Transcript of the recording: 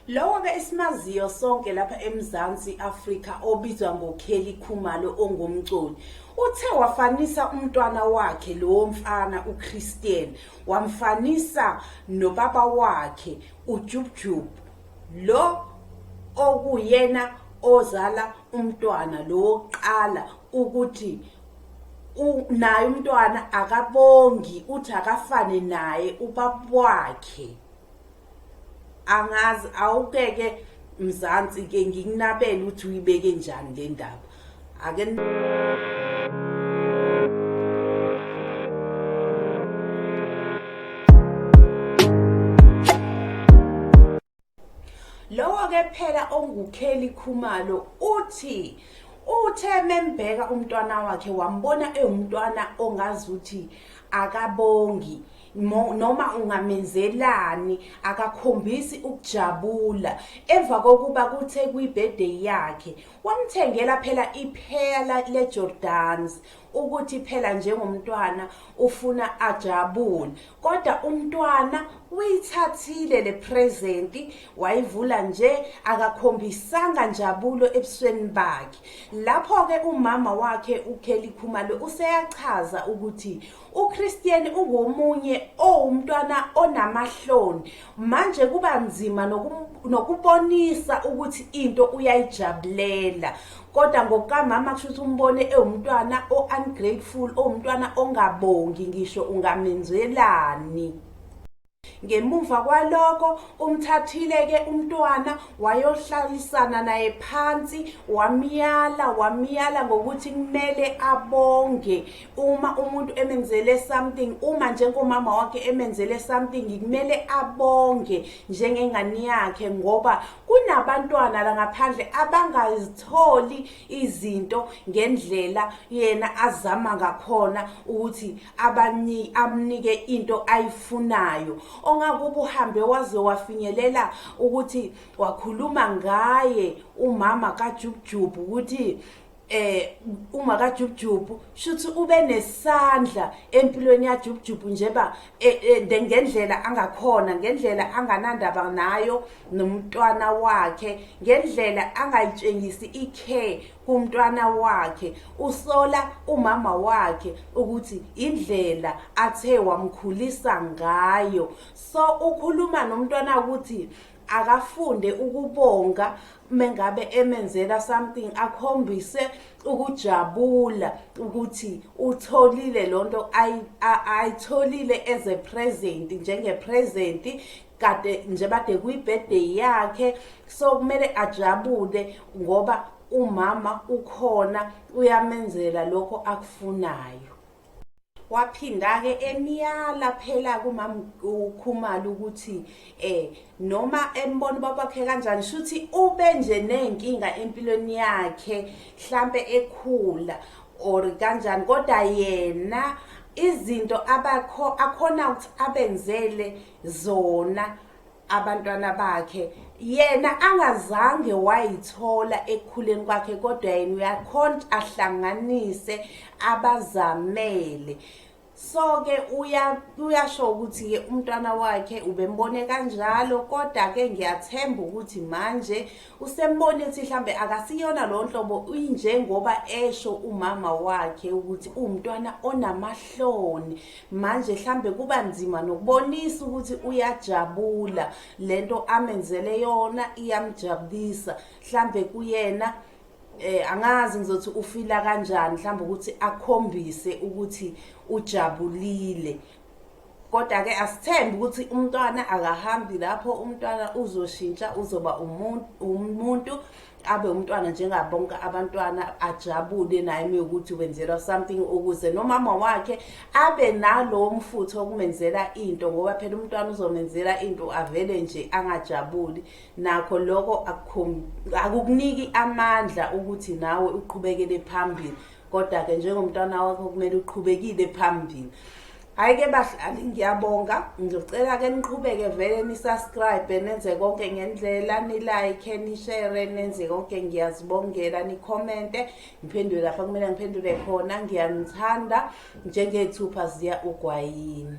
Lowo ke isimaziyo sonke lapha eMzansi Afrika obizwa ngoKelly Khumalo ongumculi uthe wafanisa umntwana wakhe lo mfana uChristian wamfanisa nobaba wakhe uJubjub lo okuyena ozala umntwana lo oqala ukuthi naye umntwana akabongi uthi akafane naye ubaba wakhe. Angazi awukeke Mzansi ke ngikunabela ukuthi uyibeke njani le ndaba ake lowo ke phela onguKelly Khumalo uthi uthe membheka umntwana wakhe wambona umntwana ongazuthi akabongi noma ungamenzelani akakhombisi ukujabula emva kokuba kuthe kwibirthday yakhe wamthengela phela iphela leJordans ukuthi phela njengomntwana ufuna ajabule kodwa umntwana uyithathile le present wayivula nje akakhombisanga njabulo ebusweni bakhe. Lapho ke umama wakhe uKelly Khumalo useyachaza ukuthi uChristian ungomunye umntwana onamahloni manje kuba nzima nokubonisa ukuthi into uyayijabulela kodwa ngokamama kusho ukuthi umbone umntwana ungrateful umntwana ongabongi ngisho ungamenzelani. Ngemuva kwalokho umthathile ke umntwana wayohlalisana naye phansi wamiyala ngokuthi kumele abonge uma umuntu emenzele something uma njengomama wakhe emenzele something kumele abonge njengengane yakhe ngoba kunabantwana la ngaphandle abangazitholi izinto ngendlela yena azama ngakhona ukuthi amnike into ayifunayo. Ongakuba uhambe waze wafinyelela ukuthi wakhuluma ngaye umama kaJubjub ukuthi uma kaJubjub shuthi ube nesandla empilweni yaJubjub njeba ngendlela angakhona ngendlela anganandaba nayo nomntwana wakhe ngendlela angayitshengisi ikhe kumntwana wakhe usola umama wakhe ukuthi indlela athe wamkhulisa ngayo. So ukhuluma nomntwana ukuthi akafunde ukubonga mengabe emenzela something akhombise ukujabula ukuthi utholile lonto ayitholile as a present njenge present kade nje bade kwibirthday yakhe so kumele ajabule ngoba umama ukhona uyamenzela lokho akufunayo. Waphinda ke emiyala phela kumama uKhumalo ukuthi noma embona babakhe kanjani shuthi ube nje nenkinga empilweni yakhe mhlambe ekhula or kanjani kodwa yena izinto akhona ukuthi abenzele zona abantwana bakhe yena angazange wayithola ekukhuleni kwakhe kodwa yena uyakhona ahlanganise abazamele. So ke uyasho ukuthi ke umntwana wakhe ubembone kanjalo kodwa ke ngiyathemba ukuthi manje usembone ukuthi mhlambe akasiyona lo nhlobo uyinjengoba esho umama wakhe ukuthi umntwana onamahloni manje mhlambe kuba nzima nokubonisa ukuthi uyajabula lento amenzele yona iyamjabulisa mhlambe kuyena angazi ngizothi ufila kanjani mhlawumbe ukuthi akhombise ukuthi ujabulile kodwa ke asithembe ukuthi umntwana akahambi lapho umntwana uzoshintsha uzoba umuntu abe umntwana njengabonke abantwana ajabule naye mekuthi wenzelwa something ukuze nomama wakhe abe nalo mfutho okumenzela into ngoba phela umntwana uzomenzela into avele nje angajabuli nakho lokho akukuniki amandla ukuthi nawe uqhubekele phambili kodwa ke njengomntwana wakho kumele uqhubekile phambili. Ayike bahlali ngiyabonga ngicela ke niqhubeke vele ni subscribe nenze konke ngendlela ni like ni share nenze konke ngiyazibongela ni comment ngiphendule lapha kumele ngiphendule khona ngiyanithanda njengethupha ziya ugwayini.